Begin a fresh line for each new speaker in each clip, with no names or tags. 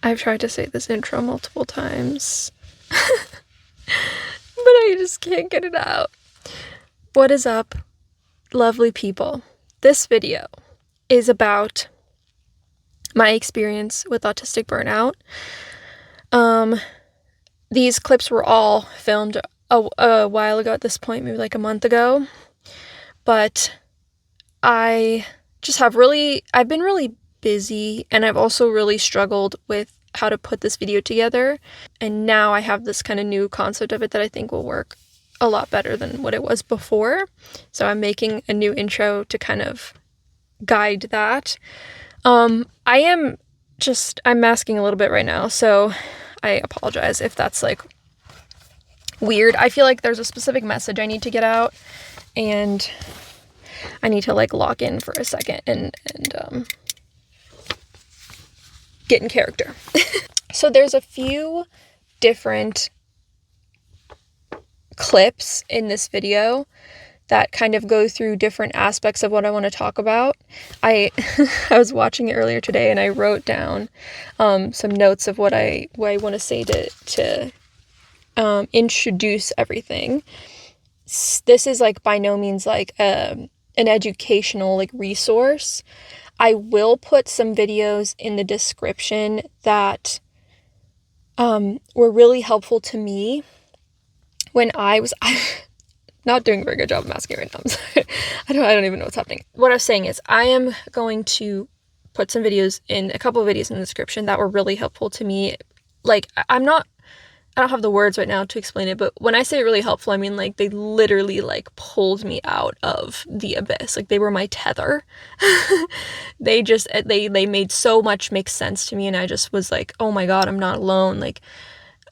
I've tried to say this intro multiple times, but I just can't get it out. What is up, lovely people? This video is about my experience with autistic burnout. These clips were all filmed a while ago at this point, maybe like a month ago, but I've been really busy, and I've also really struggled with how to put this video together, and now I have this kind of new concept of it that I think will work a lot better than what it was before. So I'm making a new intro to kind of guide that. I'm masking a little bit right now, so I apologize if that's like weird. I feel like there's a specific message I need to get out, and I need to like lock in for a second and get in character. So there's a few different clips in this video that kind of go through different aspects of what I want to talk about. I was watching it earlier today, and I wrote down some notes of what I want to say to introduce everything. This is like by no means like an educational like resource. I will put some videos in the description that were really helpful to me when I'm not doing a very good job of masking right now. I'm sorry. I don't even know what's happening. What I was saying is I am going to put a couple of videos in the description that were really helpful to me. Like I don't have the words right now to explain it, but when I say really helpful, I mean like they literally like pulled me out of the abyss. Like they were my tether. They made so much make sense to me, and I just was like, oh my God, I'm not alone. Like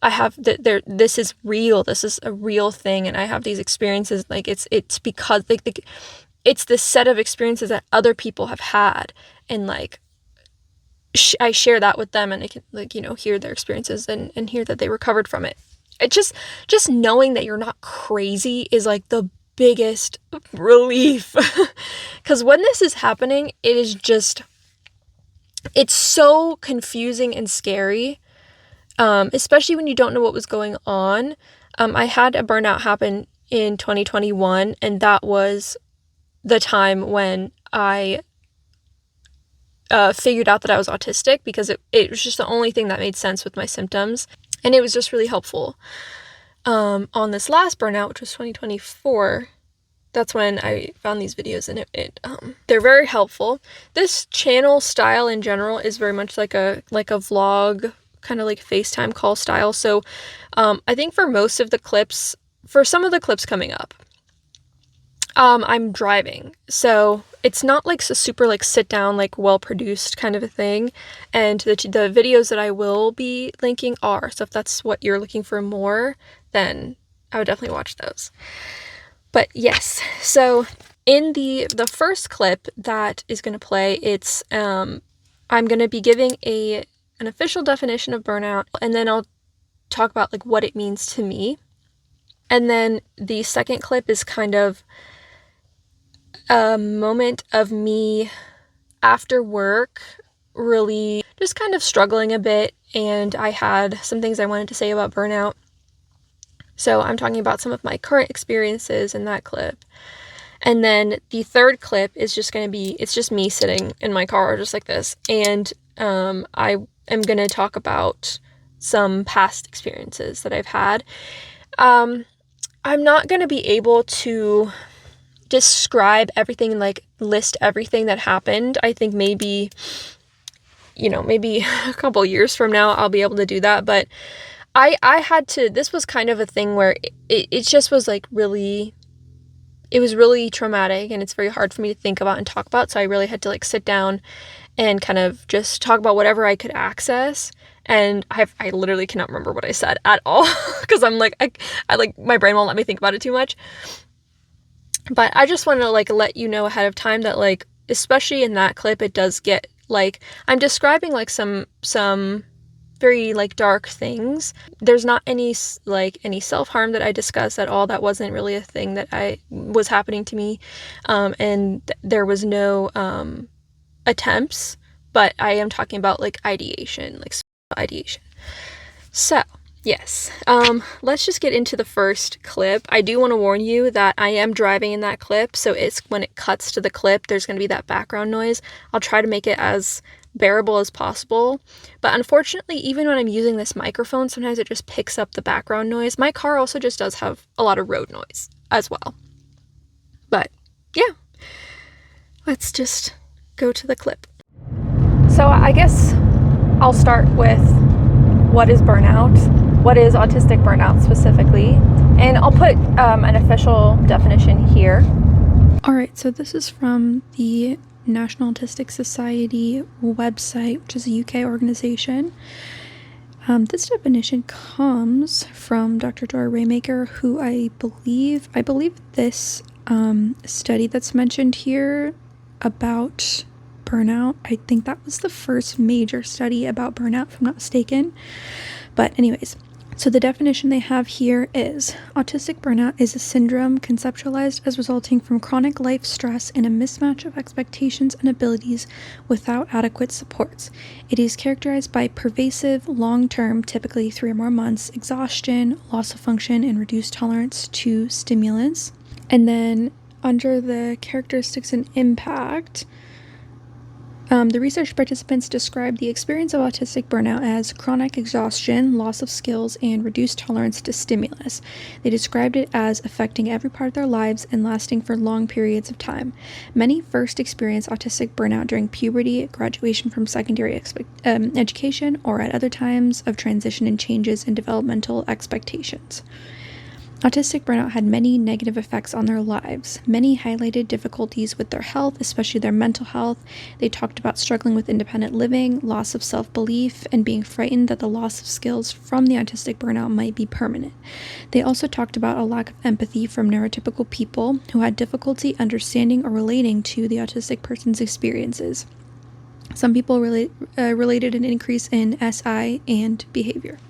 I have this is real. This is a real thing, and I have these experiences. Like it's because it's this set of experiences that other people have had, and like I share that with them, and I can like hear their experiences and hear that they recovered from it. It just knowing that you're not crazy is like the biggest relief. Because when this is happening, it's so confusing and scary. Especially when you don't know what was going on. I had a burnout happen in 2021, and that was the time when I figured out that I was autistic, because it was just the only thing that made sense with my symptoms, and it was just really helpful. On this last burnout, which was 2024, that's when I found these videos, and they're very helpful. This channel style in general is very much like a vlog, kind of like FaceTime call style. So I think for some of the clips coming up, I'm driving, so it's not like a super like sit down, like well produced kind of a thing. And the videos that I will be linking are, so if that's what you're looking for more, then I would definitely watch those. But yes, so in the first clip that is going to play, it's I'm going to be giving an official definition of burnout, and then I'll talk about like what it means to me. And then the second clip is kind of a moment of me after work, really just kind of struggling a bit, and I had some things I wanted to say about burnout. So I'm talking about some of my current experiences in that clip. And then the third clip is just going to be, it's just me sitting in my car just like this, and I am going to talk about some past experiences that I've had. I'm not going to be able to describe everything and like list everything that happened. I think maybe a couple years from now I'll be able to do that, but I had to, this was kind of a thing where it just was like really, it was really traumatic, and it's very hard for me to think about and talk about, so I really had to like sit down and kind of just talk about whatever I could access. And I literally cannot remember what I said at all, because I'm like, I like, my brain won't let me think about it too much. But I just want to like let you know ahead of time that like, especially in that clip, it does get like, I'm describing like some very like dark things. There's not any self-harm that I discuss at all. That wasn't really a thing that was happening to me. And there was no attempts, but I am talking about like ideation, like ideation. So, yes, let's just get into the first clip. I do want to warn you that I am driving in that clip, so it's when it cuts to the clip, there's going to be that background noise. I'll try to make it as bearable as possible, but unfortunately, even when I'm using this microphone, sometimes it just picks up the background noise. My car also just does have a lot of road noise as well. But yeah, let's just go to the clip. So I guess I'll start with what is burnout, what is autistic burnout specifically, and I'll put an official definition here. All right, so this is from the National Autistic Society website, which is a UK organization. This definition comes from Dr. Dora Raymaker, who I believe this study that's mentioned here about burnout, I think that was the first major study about burnout, if I'm not mistaken. But anyways, so the definition they have here is autistic burnout is a syndrome conceptualized as resulting from chronic life stress and a mismatch of expectations and abilities without adequate supports. It is characterized by pervasive, long-term, typically 3 or more months, exhaustion, loss of function, and reduced tolerance to stimulants. And then under the characteristics and impact, the research participants described the experience of autistic burnout as chronic exhaustion, loss of skills, and reduced tolerance to stimulus. They described it as affecting every part of their lives and lasting for long periods of time. Many first experience autistic burnout during puberty, graduation from secondary education, or at other times of transition and changes in developmental expectations. Autistic burnout had many negative effects on their lives. Many highlighted difficulties with their health, especially their mental health. They talked about struggling with independent living, loss of self-belief, and being frightened that the loss of skills from the autistic burnout might be permanent. They also talked about a lack of empathy from neurotypical people who had difficulty understanding or relating to the autistic person's experiences. Some people related an increase in SI and behavior.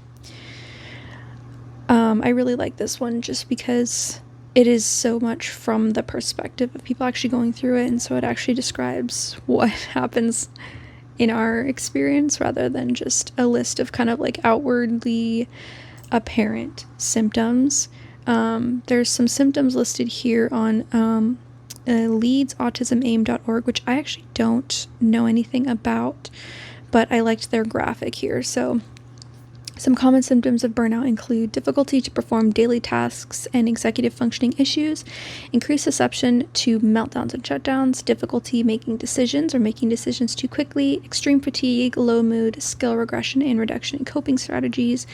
I really like this one just because it is so much from the perspective of people actually going through it, and so it actually describes what happens in our experience rather than just a list of kind of like outwardly apparent symptoms. There's some symptoms listed here on leedsautismaim.org, which I actually don't know anything about, but I liked their graphic here. So some common symptoms of burnout include difficulty to perform daily tasks and executive functioning issues, increased susceptibility to meltdowns and shutdowns, difficulty making decisions or making decisions too quickly, extreme fatigue, low mood, skill regression and reduction in coping strategies,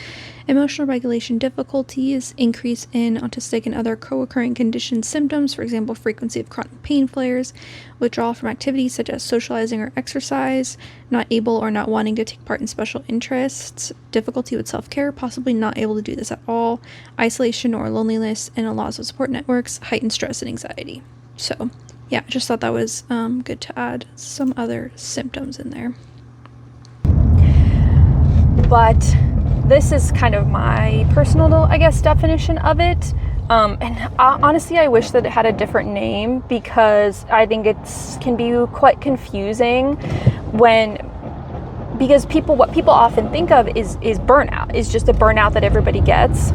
emotional regulation difficulties, increase in autistic and other co-occurring condition symptoms, for example, frequency of chronic pain flares, withdrawal from activities such as socializing or exercise, not able or not wanting to take part in special interests, difficulty with self-care, possibly not able to do this at all, isolation or loneliness, and a loss of support networks, heightened stress and anxiety. So, yeah, I just thought that was good to add some other symptoms in there. But this is kind of my personal, I guess, definition of it. Honestly, I wish that it had a different name because I think it can be quite confusing because what people often think of is burnout, is just a burnout that everybody gets,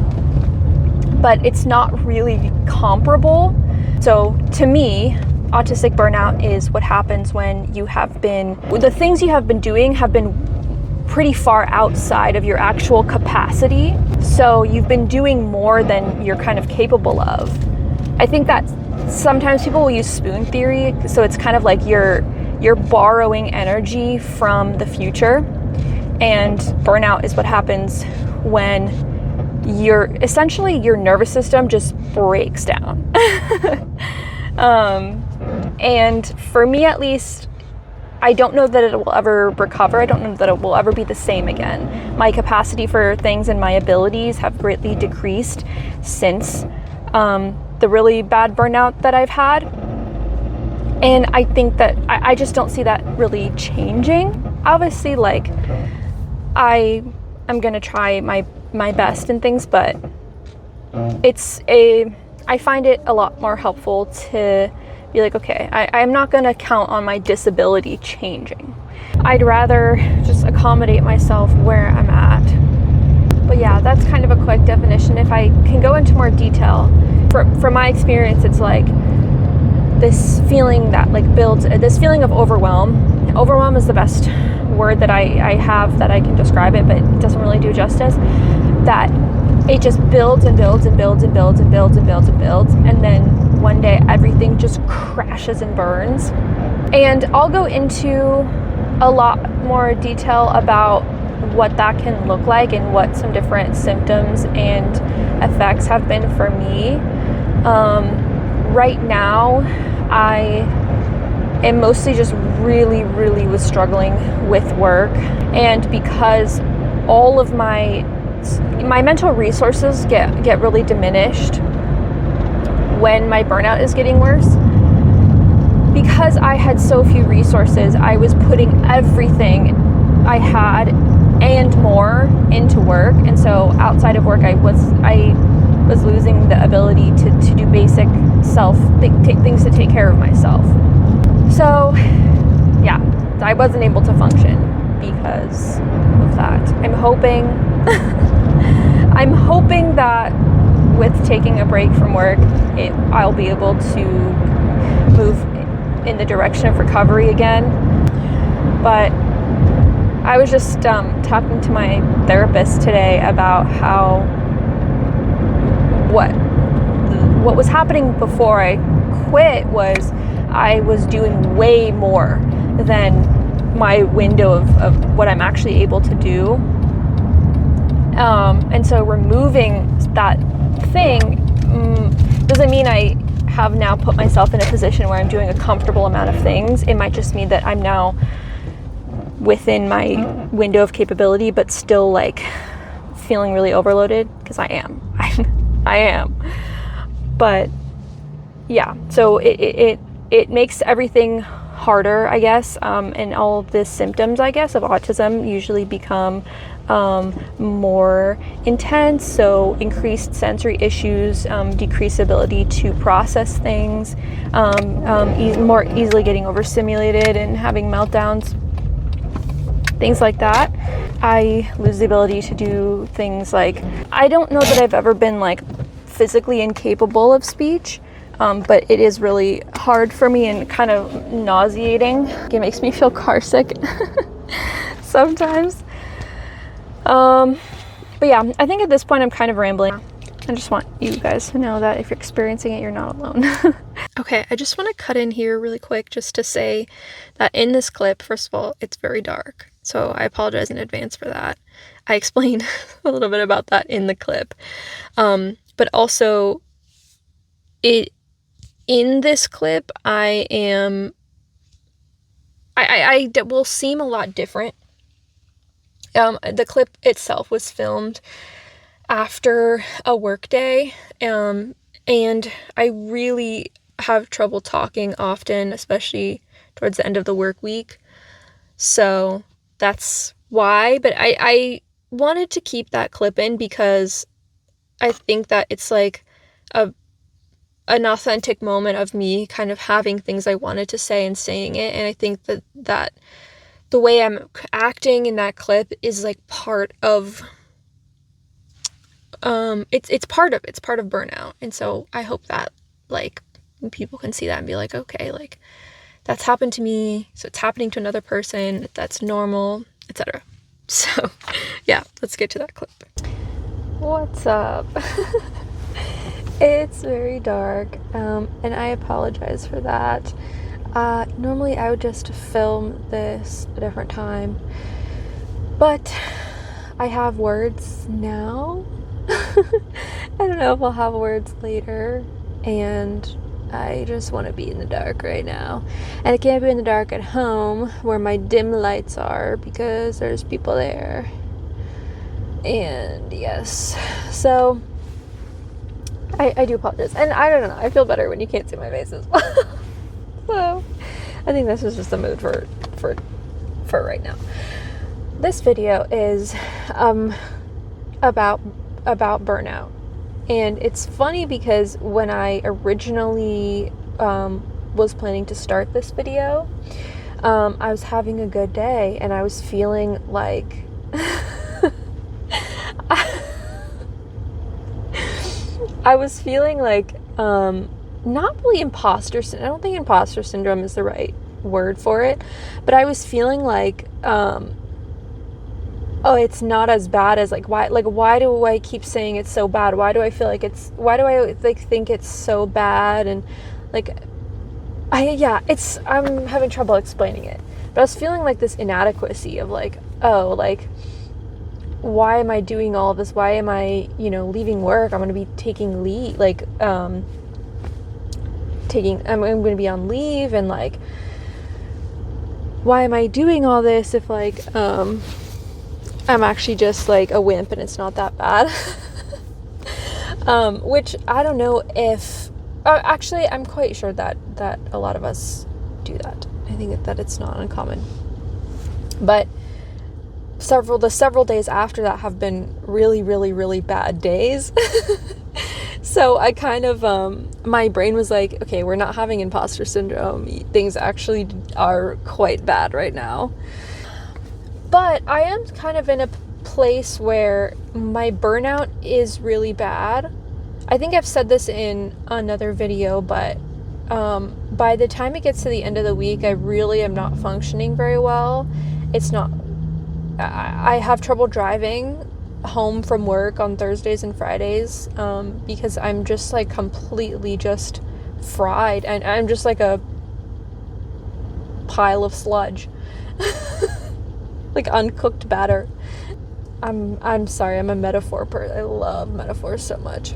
but it's not really comparable. So to me, autistic burnout is what happens when the things you have been doing have been pretty far outside of your actual capacity. So you've been doing more than you're kind of capable of. I think that sometimes people will use spoon theory. So it's kind of like you're borrowing energy from the future. And burnout is what happens when your nervous system just breaks down. And for me, at least, I don't know that it will ever recover. I don't know that it will ever be the same again. My capacity for things and my abilities have greatly decreased since the really bad burnout that I've had. And I think that I just don't see that really changing. Obviously, like, I'm going to try my best and things, but I find it a lot more helpful to be like, okay, I'm not going to count on my disability changing. I'd rather just accommodate myself where I'm at. But yeah, that's kind of a quick definition. If I can go into more detail, from my experience, it's like this feeling that like builds, this feeling of overwhelm. Overwhelm is the best word that I have that I can describe it, but it doesn't really do justice. That it just builds and builds and builds and builds and builds and builds and builds, and then one day everything just crashes and burns. And I'll go into a lot more detail about what that can look like and what some different symptoms and effects have been for me. Right now, I am mostly just really was struggling with work, and because all of my mental resources get really diminished when my burnout is getting worse. Because I had so few resources, I was putting everything I had and more into work, and so outside of work I was losing the ability to do basic things to take care of myself. So yeah, I wasn't able to function because of that. I'm hoping that with taking a break from work, I'll be able to move in the direction of recovery again. But I was just talking to my therapist today about how what was happening before I quit was I was doing way more than my window of what I'm actually able to do. And so removing that thing doesn't mean I have now put myself in a position where I'm doing a comfortable amount of things. It might just mean that I'm now within my window of capability, but still like feeling really overloaded, because I am. I am. But yeah, so it makes everything harder, I guess, and all of the symptoms, I guess, of autism usually become more intense. So increased sensory issues, decreased ability to process things, more easily getting overstimulated and having meltdowns, things like that. I lose the ability to do things like, I don't know that I've ever been like physically incapable of speech, but it is really hard for me and kind of nauseating. It makes me feel car sick sometimes. But yeah, I think at this point I'm kind of rambling. I just want you guys to know that if you're experiencing it, you're not alone. Okay, I just want to cut in here really quick just to say that in this clip, first of all, it's very dark. So I apologize in advance for that. I explained a little bit about that in the clip. But also, in this clip, I will seem a lot different. The clip itself was filmed after a work day, and I really have trouble talking often, especially towards the end of the work week. So that's why, but I wanted to keep that clip in because I think that it's like an authentic moment of me kind of having things I wanted to say and saying it. And I think that the way I'm acting in that clip is like part of it's part of burnout. And so I hope that like people can see that and be like, okay, like that's happened to me, so it's happening to another person, that's normal, etc. So yeah, let's get to that clip. What's up? It's very dark, and I apologize for that. Normally I would just film this a different time, but I have words now. I don't know if I'll have words later, and I just want to be in the dark right now. And I can't be in the dark at home where my dim lights are because there's people there. And yes, so I do apologize. And I don't know, I feel better when you can't see my face as well. So I think this is just the mood for right now. This video is about burnout. And it's funny because when I originally was planning to start this video. I was having a good day and I was feeling like I was feeling like not really imposter syndrome. I don't think imposter syndrome is the right word for it, but I was feeling like oh, it's not as bad as why do I keep saying it's so bad? Why do I feel like why do I think it's so bad? And I'm having trouble explaining it, but I was feeling like this inadequacy of why am I doing all this? Why am I, leaving work? I'm going to be taking leave, I'm going to be on leave, and why am I doing all this if I'm actually just a wimp and it's not that bad. Which I don't know if, actually I'm quite sure that a lot of us do that. I think that it's not uncommon. But several days after that have been really, really, really bad days. So I kind of, my brain was like, okay, we're not having imposter syndrome. Things actually are quite bad right now. But I am kind of in a place where my burnout is really bad. I think I've said this in another video, but by the time it gets to the end of the week, I really am not functioning very well. I have trouble driving home from work on Thursdays and Fridays because I'm just completely just fried, and I'm just like a pile of sludge. Uncooked batter. I'm sorry, I'm a metaphor person. I love metaphors so much.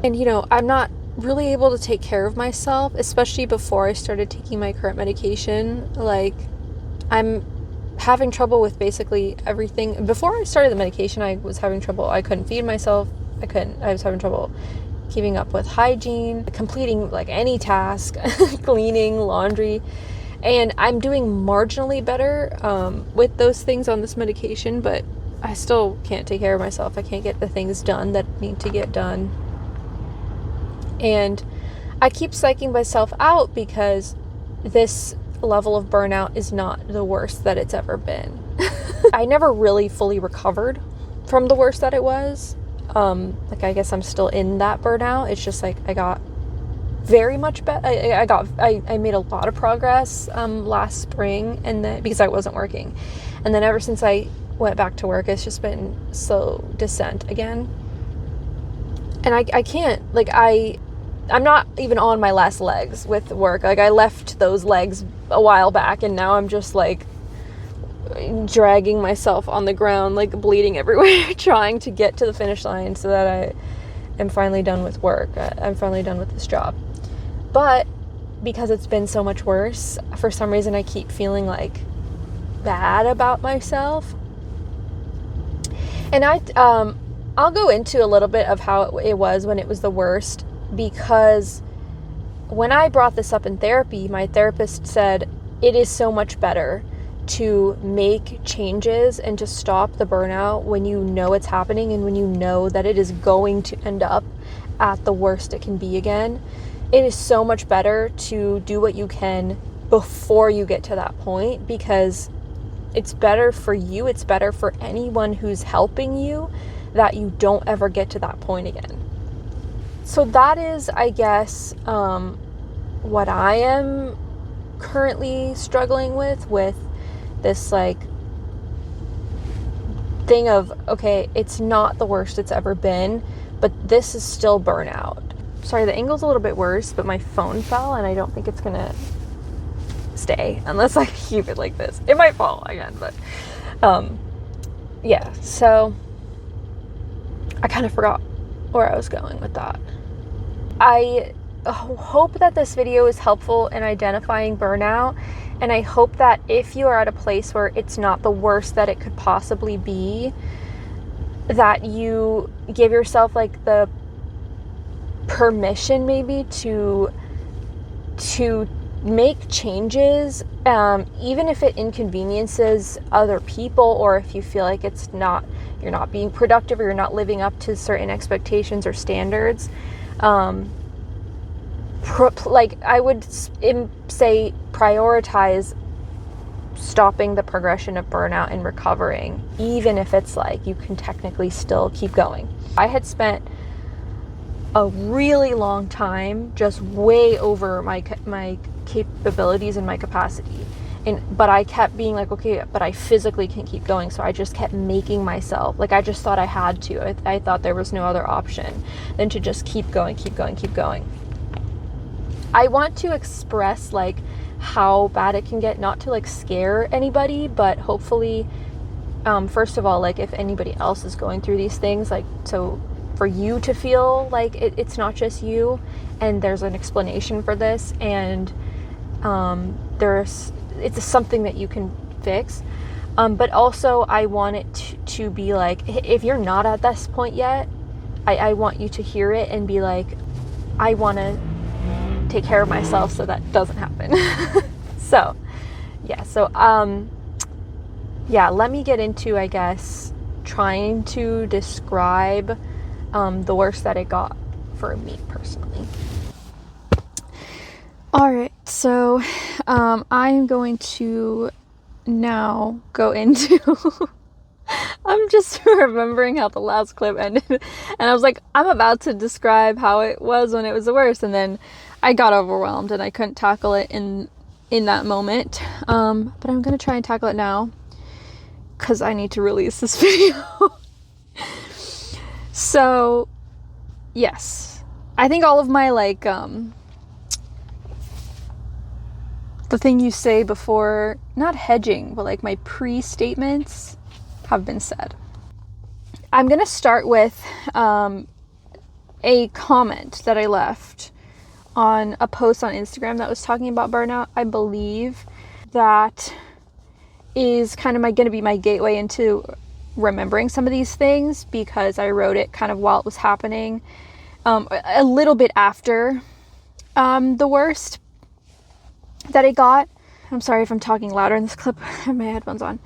And I'm not really able to take care of myself, especially before I started taking my current medication. I'm having trouble with basically everything. Before I started the medication, I was having trouble. I couldn't feed myself. I was having trouble keeping up with hygiene, completing any task, cleaning, laundry. And I'm doing marginally better with those things on this medication, but I still can't take care of myself. I can't get the things done that need to get done. And I keep psyching myself out because this level of burnout is not the worst that it's ever been. I never really fully recovered from the worst that it was. I guess I'm still in that burnout. It's just I got very much better. I made a lot of progress last spring, and then because I wasn't working, and then ever since I went back to work, it's just been slow descent again. And I can't I'm not even on my last legs with work. I left those legs a while back, and now I'm just dragging myself on the ground, bleeding everywhere, trying to get to the finish line so that I am finally done with work. I'm finally done with this job. But because it's been so much worse, for some reason I keep feeling bad about myself. And I'll go into a little bit of how it was when it was the worst, because when I brought this up in therapy, my therapist said it is so much better to make changes and to stop the burnout when you know it's happening and when you know that it is going to end up at the worst it can be again. It is so much better to do what you can before you get to that point, because it's better for you, it's better for anyone who's helping you, that you don't ever get to that point again. So that is, I guess, what I am currently struggling with this thing of, okay, it's not the worst it's ever been, but this is still burnout. Sorry, the angle's a little bit worse, but my phone fell, and I don't think it's gonna stay unless I keep it like this. It might fall again, but yeah, so I kind of forgot where I was going with that. I hope that this video is helpful in identifying burnout, and I hope that if you are at a place where it's not the worst that it could possibly be, that you give yourself the permission maybe to make changes, even if it inconveniences other people, or if you feel like you're not being productive, or you're not living up to certain expectations or standards. I would say prioritize stopping the progression of burnout and recovering, even if it's like you can technically still keep going. I had spent a really long time just way over my capabilities and my capacity, but I kept being like, okay, but I physically can't keep going, so I just kept making myself, like, I just thought I had to. I thought there was no other option than to just keep going. I want to express like how bad it can get, not to like scare anybody, but hopefully, first of all, like if anybody else is going through these things, like, so for you to feel like it's not just you, and there's an explanation for this, and it's something that you can fix. But also I want it to be like, if you're not at this point yet, I want you to hear it and be like, I want to take care of myself so that doesn't happen. Let me get into, I guess, trying to describe the worst that it got for me personally. Alright, so I'm going to now go into I'm just remembering how the last clip ended, and I was like, I'm about to describe how it was when it was the worst, and then I got overwhelmed and I couldn't tackle it in that moment. But I'm gonna try and tackle it now because I need to release this video. So, yes, I think all of my the thing you say before, not hedging, but like my pre-statements have been said. I'm gonna start with a comment that I left on a post on Instagram that was talking about burnout. I believe that is kind of going to be my gateway into remembering some of these things, because I wrote it kind of while it was happening, a little bit after the worst that it got. I'm sorry if I'm talking louder in this clip. I have my headphones on.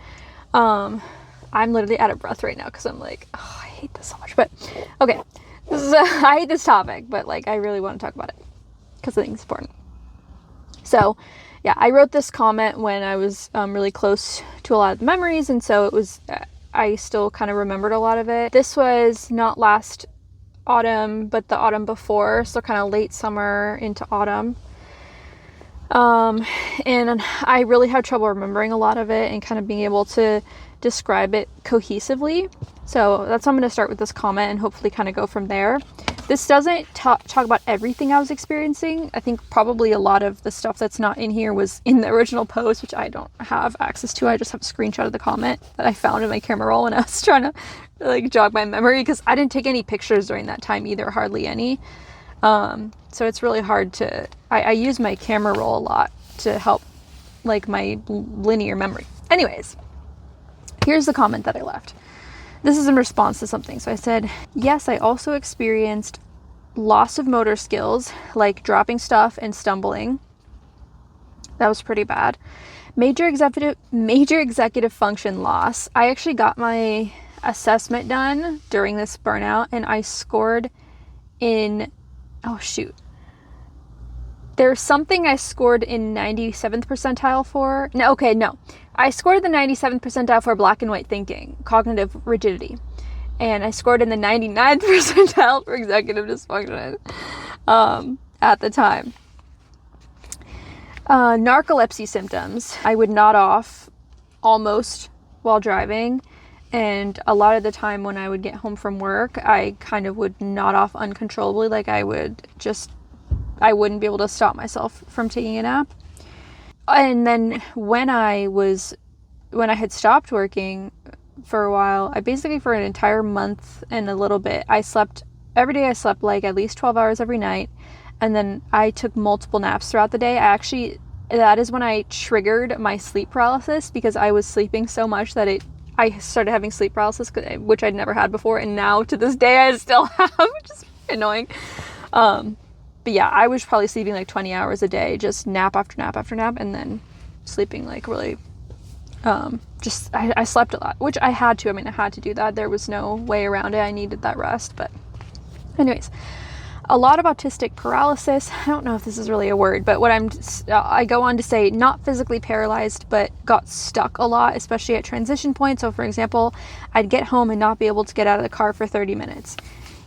I'm literally out of breath right now because I'm like, oh, I hate this so much. But okay, I hate this topic, but like I really want to talk about it because I think it's important. So yeah, I wrote this comment when I was really close to a lot of the memories, and so it was, I still kind of remembered a lot of it. This was not last autumn, but the autumn before, so kind of late summer into autumn. And I really had trouble remembering a lot of it and kind of being able to describe it cohesively. So that's why I'm going to start with this comment and hopefully kind of go from there. This doesn't talk about everything I was experiencing. I think probably a lot of the stuff that's not in here was in the original post, which I don't have access to. I just have a screenshot of the comment that I found in my camera roll when I was trying to like jog my memory, because I didn't take any pictures during that time either, hardly any. So it's really hard to, I use my camera roll a lot to help like my linear memory. Anyways, here's the comment that I left. This is in response to something. So I said, yes, I also experienced loss of motor skills, like dropping stuff and stumbling. That was pretty bad. Major executive function loss. I actually got my assessment done during this burnout, and I scored in, oh shoot. There's something I scored in 97th percentile for. No. I scored the 97th percentile for black and white thinking, cognitive rigidity. And I scored in the 99th percentile for executive dysfunction at the time. Narcolepsy symptoms. I would nod off almost while driving. And a lot of the time when I would get home from work, I kind of would nod off uncontrollably. Like I wouldn't be able to stop myself from taking a nap. And then when I had stopped working for a while, I basically for an entire month and a little bit, every day I slept like at least 12 hours every night. And then I took multiple naps throughout the day. That is when I triggered my sleep paralysis, because I was sleeping so much that I started having sleep paralysis, which I'd never had before. And now to this day, I still have, which is annoying. But yeah, I was probably sleeping like 20 hours a day, just nap after nap after nap, and then sleeping like really, I slept a lot, which I had to. I mean, I had to do that. There was no way around it. I needed that rest. But anyways, a lot of autistic paralysis. I don't know if this is really a word, but I go on to say not physically paralyzed, but got stuck a lot, especially at transition points. So for example, I'd get home and not be able to get out of the car for 30 minutes.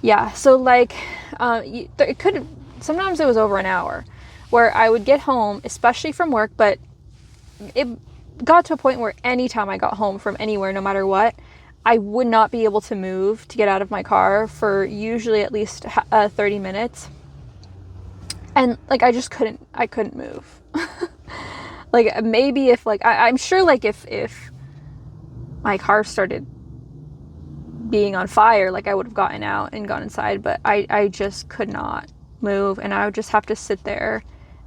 Yeah. So like, sometimes it was over an hour where I would get home, especially from work, but it got to a point where anytime I got home from anywhere, no matter what, I would not be able to move to get out of my car for usually at least 30 minutes. And like, I couldn't move. Like maybe if like, I'm sure like if my car started being on fire, like I would have gotten out and gone inside, but I just could not move, and I would just have to sit there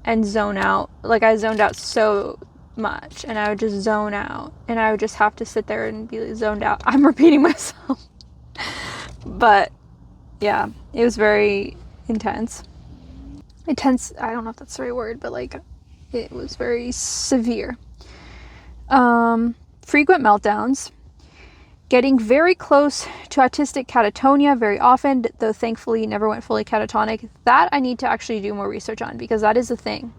and zone out. Like I zoned out so much, and I would just zone out, and I would just have to sit there and be zoned out. I'm repeating myself. But yeah, it was very intense. I don't know if that's the right word, but like it was very severe. Frequent meltdowns. Getting very close to autistic catatonia very often, though thankfully never went fully catatonic. That I need to actually do more research on, because that is a thing,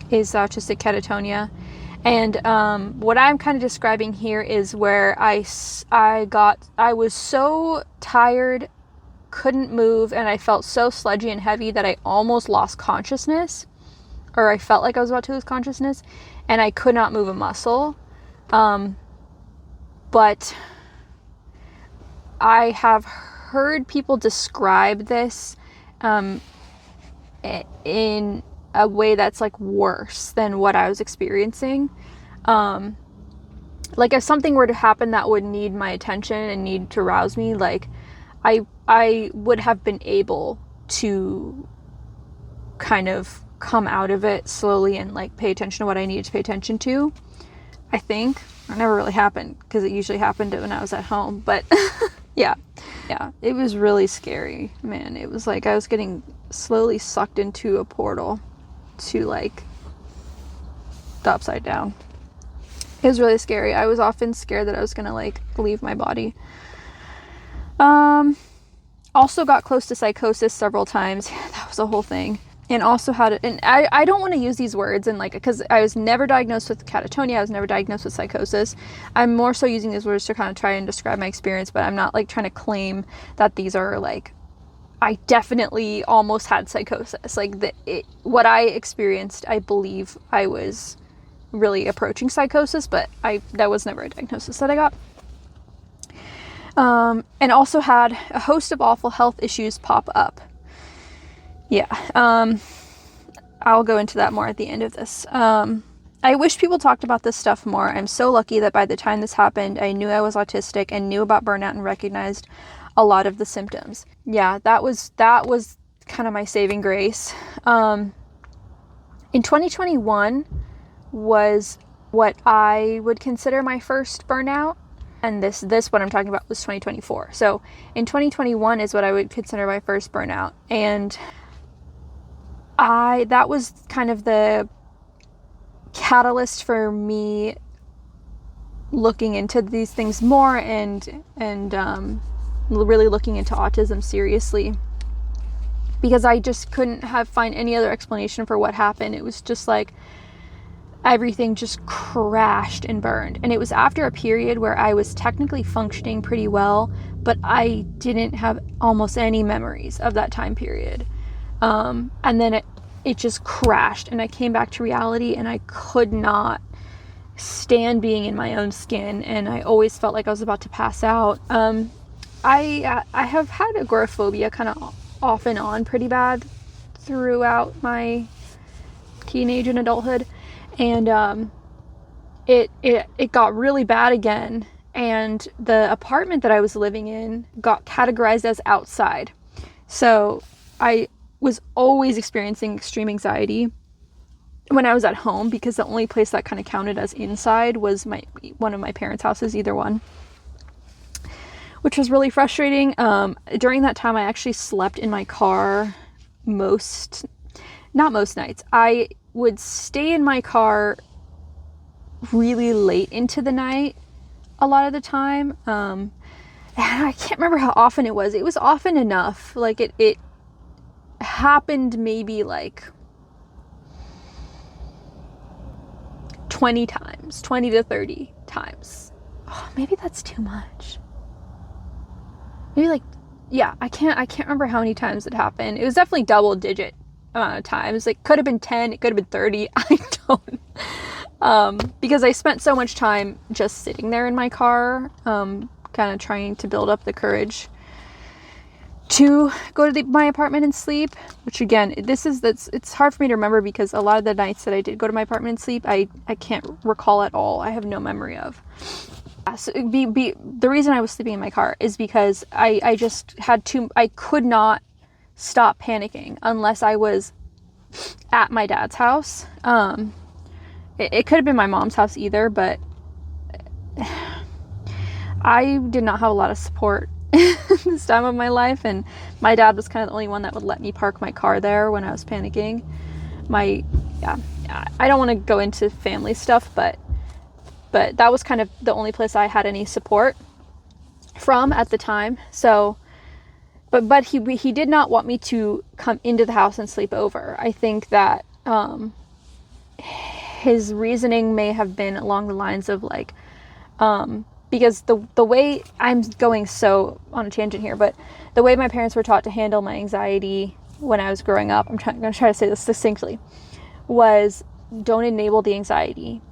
is autistic catatonia. And what I'm kind of describing here is where I was so tired, couldn't move, and I felt so sludgy and heavy that I almost lost consciousness, or I felt like I was about to lose consciousness, and I could not move a muscle. But I have heard people describe this in a way that's like worse than what I was experiencing. Like if something were to happen that would need my attention and need to rouse me, like I would have been able to kind of come out of it slowly and like pay attention to what I needed to pay attention to. I think it never really happened, because it usually happened when I was at home, but yeah, it was really scary, man. It was like I was getting slowly sucked into a portal to like the upside down. It was really scary. I was often scared that I was gonna like leave my body. Also got close to psychosis several times. That was a whole thing. And also and I don't want to use these words and like, because I was never diagnosed with catatonia, I was never diagnosed with psychosis. I'm more so using these words to kind of try and describe my experience, but I'm not like trying to claim that these are like, I definitely almost had psychosis. Like what I experienced, I believe I was really approaching psychosis, but that was never a diagnosis that I got. And also had a host of awful health issues pop up. Yeah, I'll go into that more at the end of this. I wish people talked about this stuff more. I'm so lucky that by the time this happened, I knew I was autistic and knew about burnout and recognized a lot of the symptoms. Yeah, that was kind of my saving grace. In 2021 was what I would consider my first burnout. And this what I'm talking about was 2024. So in 2021 is what I would consider my first burnout. And that was kind of the catalyst for me looking into these things more and really looking into autism seriously, because I just couldn't find any other explanation for what happened. It was just like everything just crashed and burned. And it was after a period where I was technically functioning pretty well, but I didn't have almost any memories of that time period. And then it just crashed, and I came back to reality, and I could not stand being in my own skin, and I always felt like I was about to pass out. I have had agoraphobia kind of off and on pretty bad throughout my teenage and adulthood, and it got really bad again, and the apartment that I was living in got categorized as outside. So I was always experiencing extreme anxiety when I was at home, because the only place that kind of counted as inside was one of my parents' houses, either one, which was really frustrating. During that time, I actually slept in my car not most nights. I would stay in my car really late into the night a lot of the time. And I can't remember how often it was. It was often enough. Like it happened maybe like 20 times, 20 to 30 times. Oh, maybe that's too much. Maybe like, yeah, I can't remember how many times it happened. It was definitely double digit amount of times. Like, could have been 10, it could have been 30. I don't. Because I spent so much time just sitting there in my car, kind of trying to build up the courage to go to my apartment and sleep, which again, it's hard for me to remember because a lot of the nights that I did go to my apartment and sleep, I can't recall at all. I have no memory of. So the reason I was sleeping in my car is because I just I could not stop panicking unless I was at my dad's house. It could have been my mom's house either, but I did not have a lot of support this time of my life, and my dad was kind of the only one that would let me park my car there when I was panicking. I don't want to go into family stuff, but that was kind of the only place I had any support from at the time. So, but he did not want me to come into the house and sleep over. I think that his reasoning may have been along the lines of like, because the way, I'm going so on a tangent here, but the way my parents were taught to handle my anxiety when I was growing up, I'm going to try to say this succinctly, was don't enable the anxiety.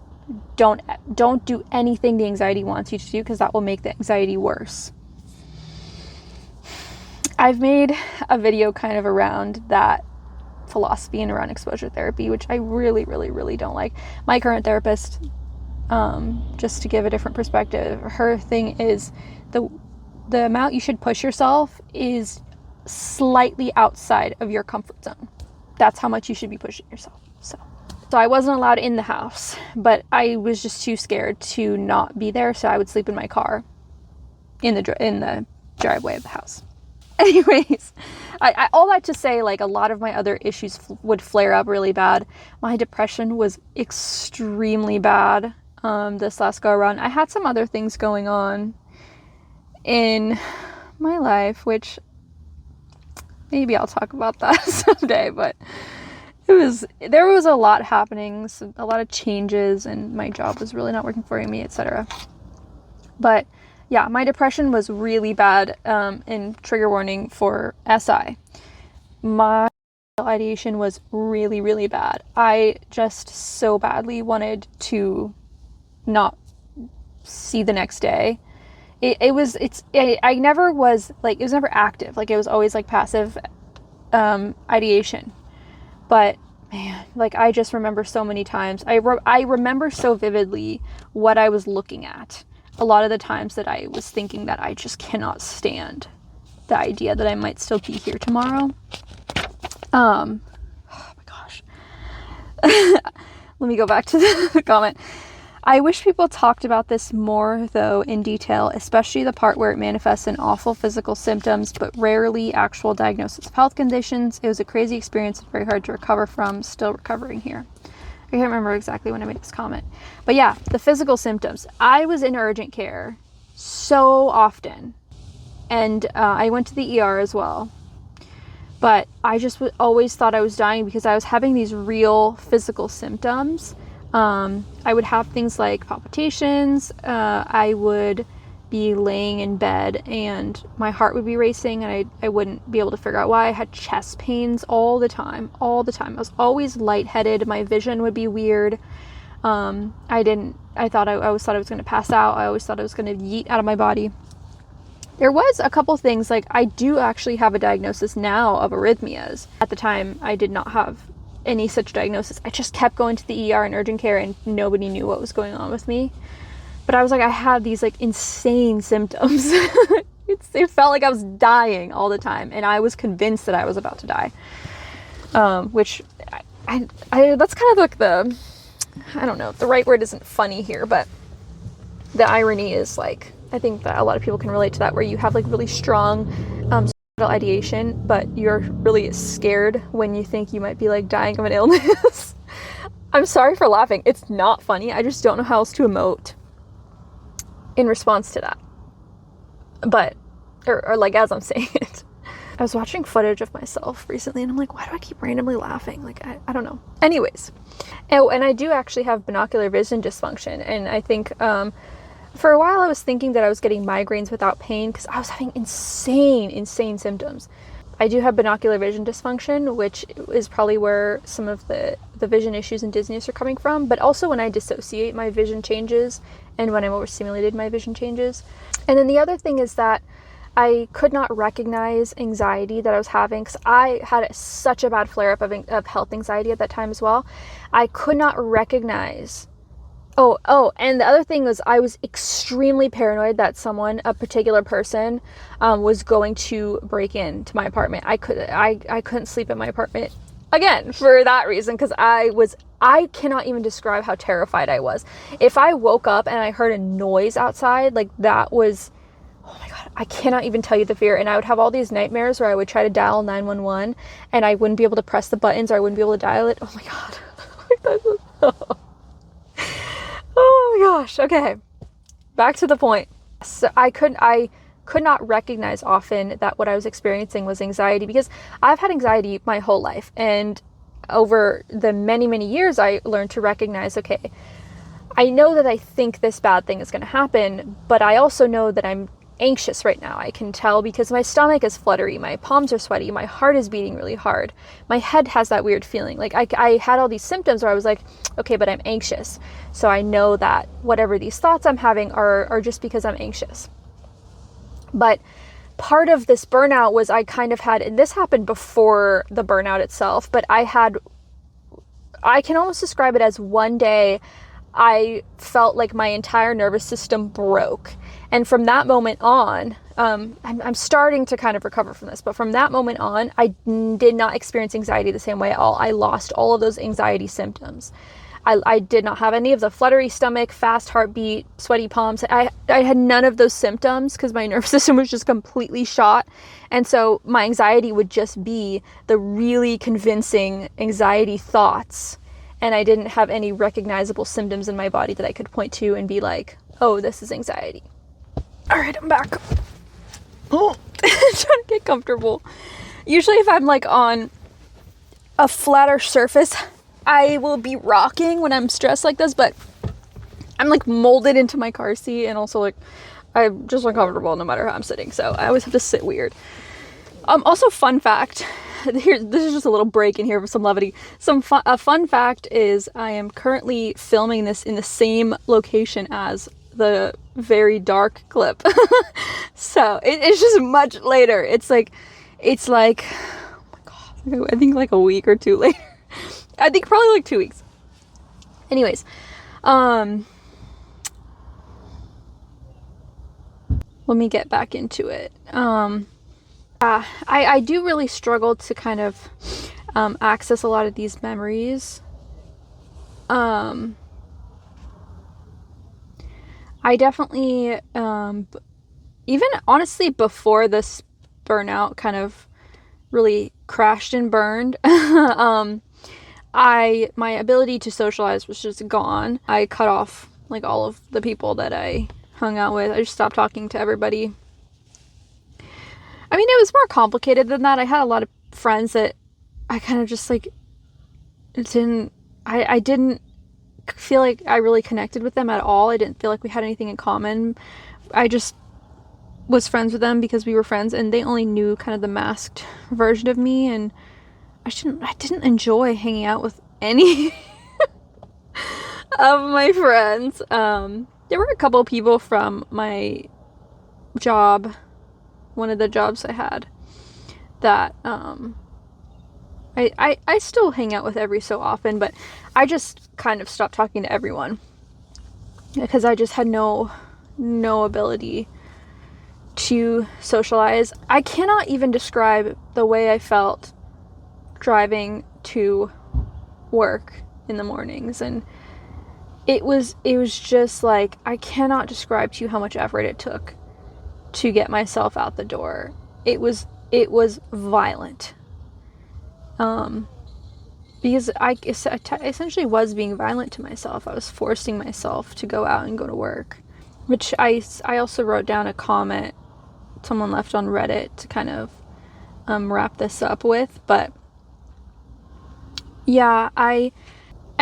Don't do anything the anxiety wants you to do, because that will make the anxiety worse. I've made a video kind of around that philosophy and around exposure therapy, which I really, really, really don't like. My current therapist, just to give a different perspective, her thing is the amount you should push yourself is slightly outside of your comfort zone. That's how much you should be pushing yourself. So I wasn't allowed in the house, but I was just too scared to not be there, so I would sleep in my car in the driveway of the house. Anyways, I all that to say, like, a lot of my other issues would flare up really bad. My depression was extremely bad this last go around. I had some other things going on in my life, which maybe I'll talk about that someday, but there was a lot happening, so a lot of changes, and my job was really not working for me, etc. But yeah, my depression was really bad, and trigger warning for SI. My ideation was really, really bad. I just so badly wanted to not see the next day. I never was like, it was never active. Like, it was always like passive ideation. But man, like, I just remember so many times. I remember so vividly what I was looking at. A lot of the times that I was thinking that I just cannot stand the idea that I might still be here tomorrow. Oh my gosh. Let me go back to the comment. I wish people talked about this more, though, in detail, especially the part where it manifests in awful physical symptoms, but rarely actual diagnosis of health conditions. It was a crazy experience and very hard to recover from. Still recovering here. I can't remember exactly when I made this comment. But yeah, the physical symptoms. I was in urgent care so often. And I went to the ER as well. But I just always thought I was dying because I was having these real physical symptoms. I would have things like palpitations. I would be laying in bed and my heart would be racing, and I wouldn't be able to figure out why. I had chest pains all the time. I was always lightheaded. My vision would be weird. I always thought I was going to pass out. I always thought I was going to yeet out of my body. There was a couple things, like, I do actually have a diagnosis now of arrhythmias. At the time, I did not have any such diagnosis. I just kept going to the ER and urgent care, and nobody knew what was going on with me. But I was like, I had these like insane symptoms. It felt like I was dying all the time, and I was convinced that I was about to die. Which I that's kind of like I don't know, the right word isn't funny here, but the irony is, like, I think that a lot of people can relate to that, where you have like really strong suicidal ideation, but you're really scared when you think you might be like dying of an illness. I'm sorry for laughing. It's not funny. I just don't know how else to emote in response to that. But, or like as I'm saying it. I was watching footage of myself recently and I'm like, why do I keep randomly laughing? Like, I don't know. Anyways. Oh, and I do actually have binocular vision dysfunction. And I think for a while I was thinking that I was getting migraines without pain because I was having insane symptoms. I do have binocular vision dysfunction, which is probably where some of the vision issues and dizziness are coming from. But also when I dissociate, my vision changes. And when I'm overstimulated, my vision changes. And then the other thing is that I could not recognize anxiety that I was having because I had such a bad flare-up of health anxiety at that time as well. I could not recognize. And the other thing was I was extremely paranoid that a particular person, was going to break into my apartment. I couldn't sleep in my apartment again for that reason because I cannot even describe how terrified I was. If I woke up and I heard a noise outside, like that was, oh my God, I cannot even tell you the fear. And I would have all these nightmares where I would try to dial 911 and I wouldn't be able to press the buttons or I wouldn't be able to dial it. Oh my God. Oh my gosh. Okay. Back to the point. So I could not recognize often that what I was experiencing was anxiety because I've had anxiety my whole life. And over the many years, I learned to recognize, okay, I know that I think this bad thing is going to happen, but I also know that I'm anxious right now. I can tell because my stomach is fluttery, my palms are sweaty, my heart is beating really hard, my head has that weird feeling. Like I had all these symptoms where I was like, okay, but I'm anxious. So I know that whatever these thoughts I'm having are just because I'm anxious. But part of this burnout was I kind of had, and this happened before the burnout itself, but I can almost describe it as one day I felt like my entire nervous system broke. And from that moment on, I'm starting to kind of recover from this, but from that moment on, I did not experience anxiety the same way at all. I lost all of those anxiety symptoms. I did not have any of the fluttery stomach, fast heartbeat, sweaty palms. I had none of those symptoms because my nervous system was just completely shot. And so my anxiety would just be the really convincing anxiety thoughts. And I didn't have any recognizable symptoms in my body that I could point to and be like, oh, this is anxiety. All right, I'm back. Oh, trying to get comfortable. Usually if I'm like on a flatter surface, I will be rocking when I'm stressed like this, but I'm like molded into my car seat and also like I'm just uncomfortable no matter how I'm sitting. So I always have to sit weird. Also fun fact, here, this is just a little break in here for some levity. A fun fact is I am currently filming this in the same location as the very dark clip. So it's just much later. It's like, oh my God, I think like a week or two later. I think probably like 2 weeks. Anyways, let me get back into it. I do really struggle to kind of access a lot of these memories. I definitely, even honestly before this burnout kind of really crashed and burned, my ability to socialize was just gone. I cut off like all of the people that I hung out with. I just stopped talking to everybody. I mean, it was more complicated than that. I had a lot of friends that I kind of just like I didn't feel like I really connected with them at all. I didn't feel like we had anything in common. I just was friends with them because we were friends, and they only knew kind of the masked version of me, and I didn't enjoy hanging out with any of my friends. There were a couple of people from my job, one of the jobs I had, that I still hang out with every so often, but I just kind of stopped talking to everyone because I just had no ability to socialize. I cannot even describe the way I felt driving to work in the mornings, and it was just like, I cannot describe to you how much effort it took to get myself out the door. It was violent. Because I essentially was being violent to myself. I was forcing myself to go out and go to work, which I also wrote down a comment someone left on Reddit to kind of wrap this up with. But yeah, I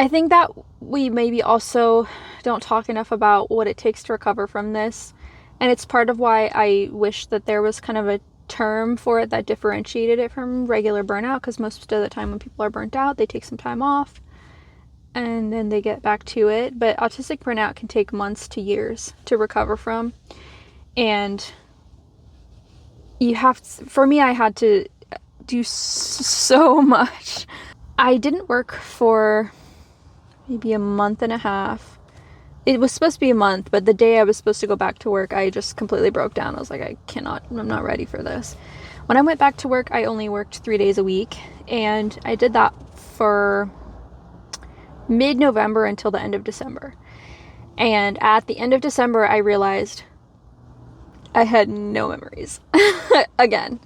think that we maybe also don't talk enough about what it takes to recover from this. And it's part of why I wish that there was kind of a term for it that differentiated it from regular burnout, because most of the time when people are burnt out, they take some time off and then they get back to it. But autistic burnout can take months to years to recover from. And for me, I had to do so much. I didn't work for maybe a month and a half. It was supposed to be a month, but the day I was supposed to go back to work, I just completely broke down. I was like, I'm not ready for this. When I went back to work, I only worked 3 days a week, and I did that for mid-November until the end of December. And at the end of December, I realized I had no memories again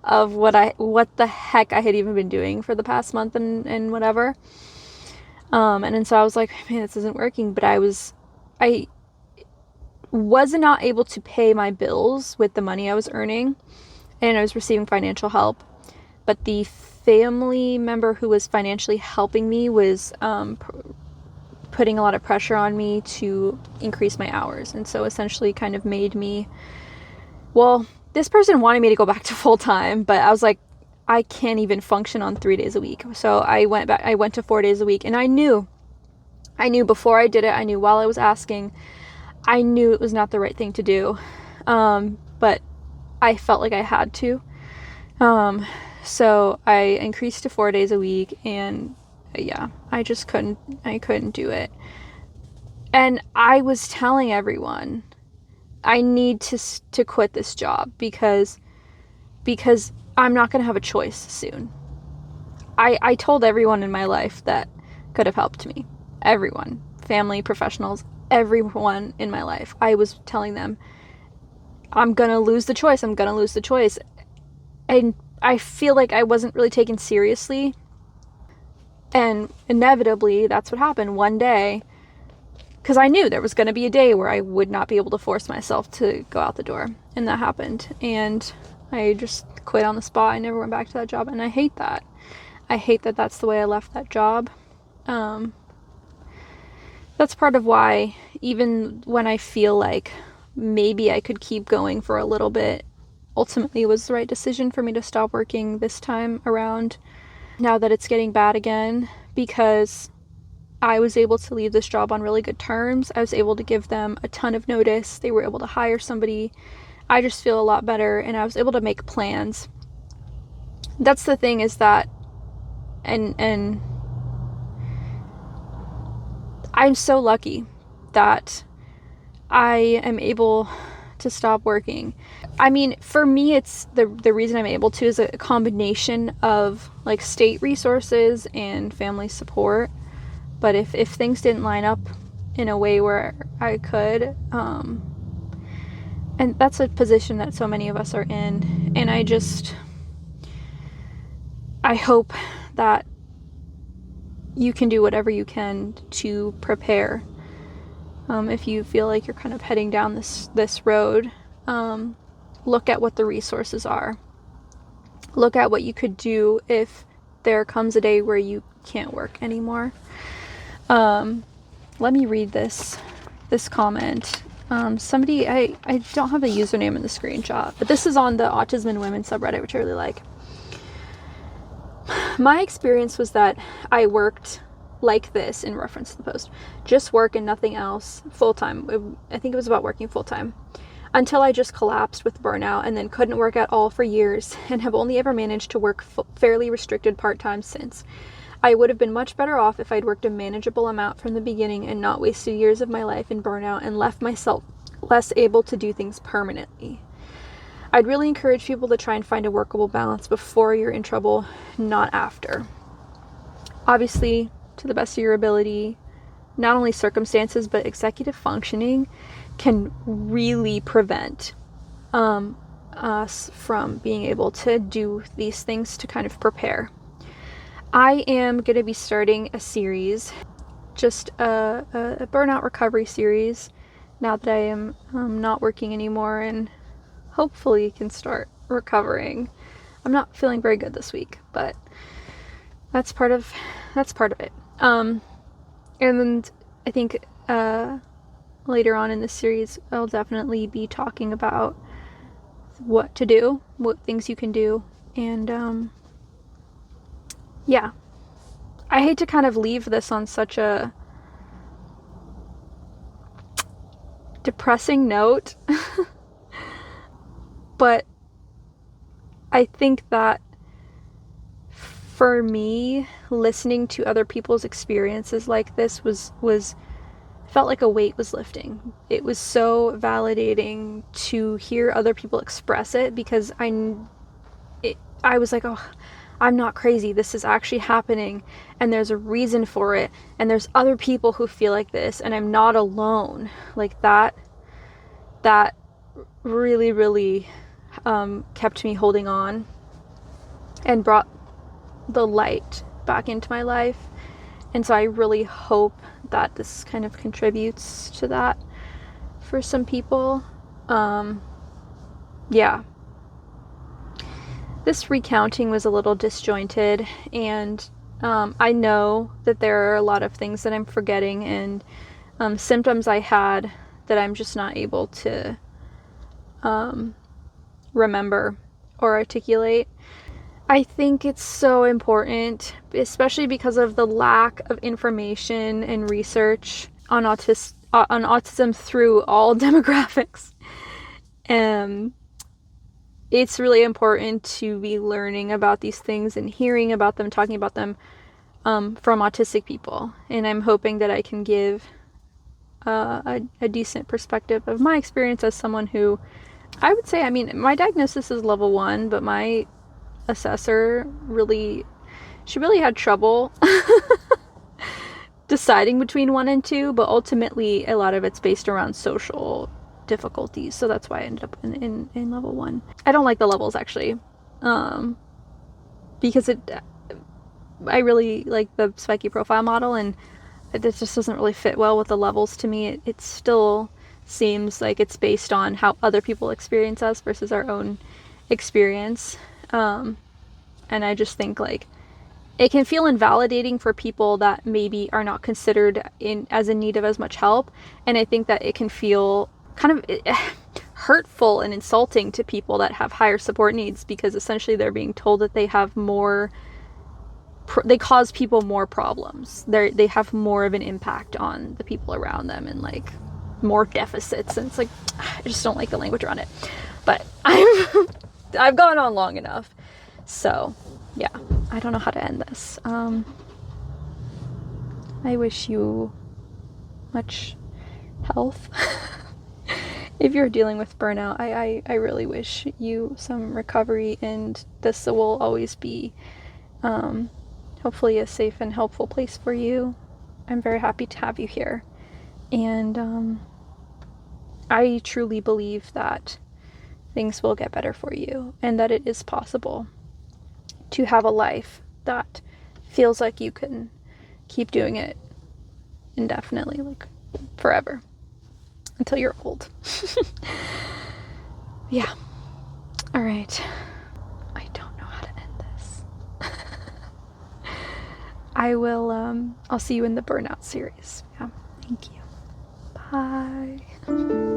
of what the heck I had even been doing for the past month and whatever. And so I was like, man, this isn't working. But I was not able to pay my bills with the money I was earning, and I was receiving financial help. But the family member who was financially helping me was putting a lot of pressure on me to increase my hours, and so essentially kind of made me, well, this person wanted me to go back to full time, but I was like, I can't even function on 3 days a week. So I went to 4 days a week, and I knew before I did it, I knew while I was asking, I knew it was not the right thing to do. But I felt like I had to. So I increased to 4 days a week, and yeah, I couldn't do it. And I was telling everyone, I need to quit this job because I'm not going to have a choice soon. I told everyone in my life that could have helped me. Everyone, family, professionals, everyone in my life. I was telling them, I'm going to lose the choice. I'm going to lose the choice. And I feel like I wasn't really taken seriously. And inevitably, that's what happened one day. Because I knew there was going to be a day where I would not be able to force myself to go out the door. And that happened. And I just quit on the spot. I never went back to that job. And I hate that. I hate that that's the way I left that job. That's part of why, even when I feel like maybe I could keep going for a little bit, ultimately it was the right decision for me to stop working this time around, now that it's getting bad again, because I was able to leave this job on really good terms. I was able to give them a ton of notice. They were able to hire somebody. I just feel a lot better, and I was able to make plans. That's the thing, is that, and I'm so lucky that I am able to stop working. I mean, for me, it's the reason I'm able to is a combination of like state resources and family support. But if things didn't line up in a way where I could, and that's a position that so many of us are in, and I hope that you can do whatever you can to prepare. If you feel like you're kind of heading down this road, look at what the resources are. Look at what you could do if there comes a day where you can't work anymore. Let me read this comment. Somebody, I don't have a username in the screenshot, but this is on the Autism in Women subreddit, which I really like. My experience was that I worked like this, in reference to the post, just work and nothing else, full-time. I think it was about working full-time, until I just collapsed with burnout and then couldn't work at all for years, and have only ever managed to work fairly restricted part-time since. I would have been much better off if I'd worked a manageable amount from the beginning and not wasted years of my life in burnout and left myself less able to do things permanently. I'd really encourage people to try and find a workable balance before you're in trouble, not after. Obviously, to the best of your ability, not only circumstances, but executive functioning can really prevent us from being able to do these things to kind of prepare. I am going to be starting a series, just a burnout recovery series, now that I am not working anymore and hopefully can start recovering. I'm not feeling very good this week, but that's part of it. And I think later on in this series, I'll definitely be talking about what to do, what things you can do, and yeah. I hate to kind of leave this on such a depressing note, but I think that for me, listening to other people's experiences like this felt like a weight was lifting. It was so validating to hear other people express it, because I was like, oh, I'm not crazy. This is actually happening, and there's a reason for it, and there's other people who feel like this, and I'm not alone. Like that really, really kept me holding on and brought the light back into my life. And so I really hope that this kind of contributes to that for some people. Yeah. This recounting was a little disjointed, and I know that there are a lot of things that I'm forgetting, and symptoms I had that I'm just not able to remember or articulate. I think it's so important, especially because of the lack of information and research on autism through all demographics. It's really important to be learning about these things and hearing about them, talking about them from autistic people. And I'm hoping that I can give a decent perspective of my experience as someone who, I would say, I mean, my diagnosis is level 1, but my assessor really had trouble deciding between 1 and 2, but ultimately a lot of it's based around social difficulties, so that's why I ended up in level 1. I don't like the levels, actually, because I really like the spiky profile model, and it just doesn't really fit well with the levels to me. It still seems like it's based on how other people experience us versus our own experience, and I just think like it can feel invalidating for people that maybe are not considered in need of as much help, and I think that it can feel kind of hurtful and insulting to people that have higher support needs, because essentially they're being told that they have more, they cause people more problems. They have more of an impact on the people around them, and like more deficits. And it's like, I just don't like the language around it. But I've gone on long enough. So yeah, I don't know how to end this. I wish you much health. If you're dealing with burnout, I really wish you some recovery, and this will always be hopefully a safe and helpful place for you. I'm very happy to have you here, and I truly believe that things will get better for you, and that it is possible to have a life that feels like you can keep doing it indefinitely, like forever, until you're old. Yeah. All right. I don't know how to end this. I'll see you in the burnout series. Yeah. Thank you. Bye.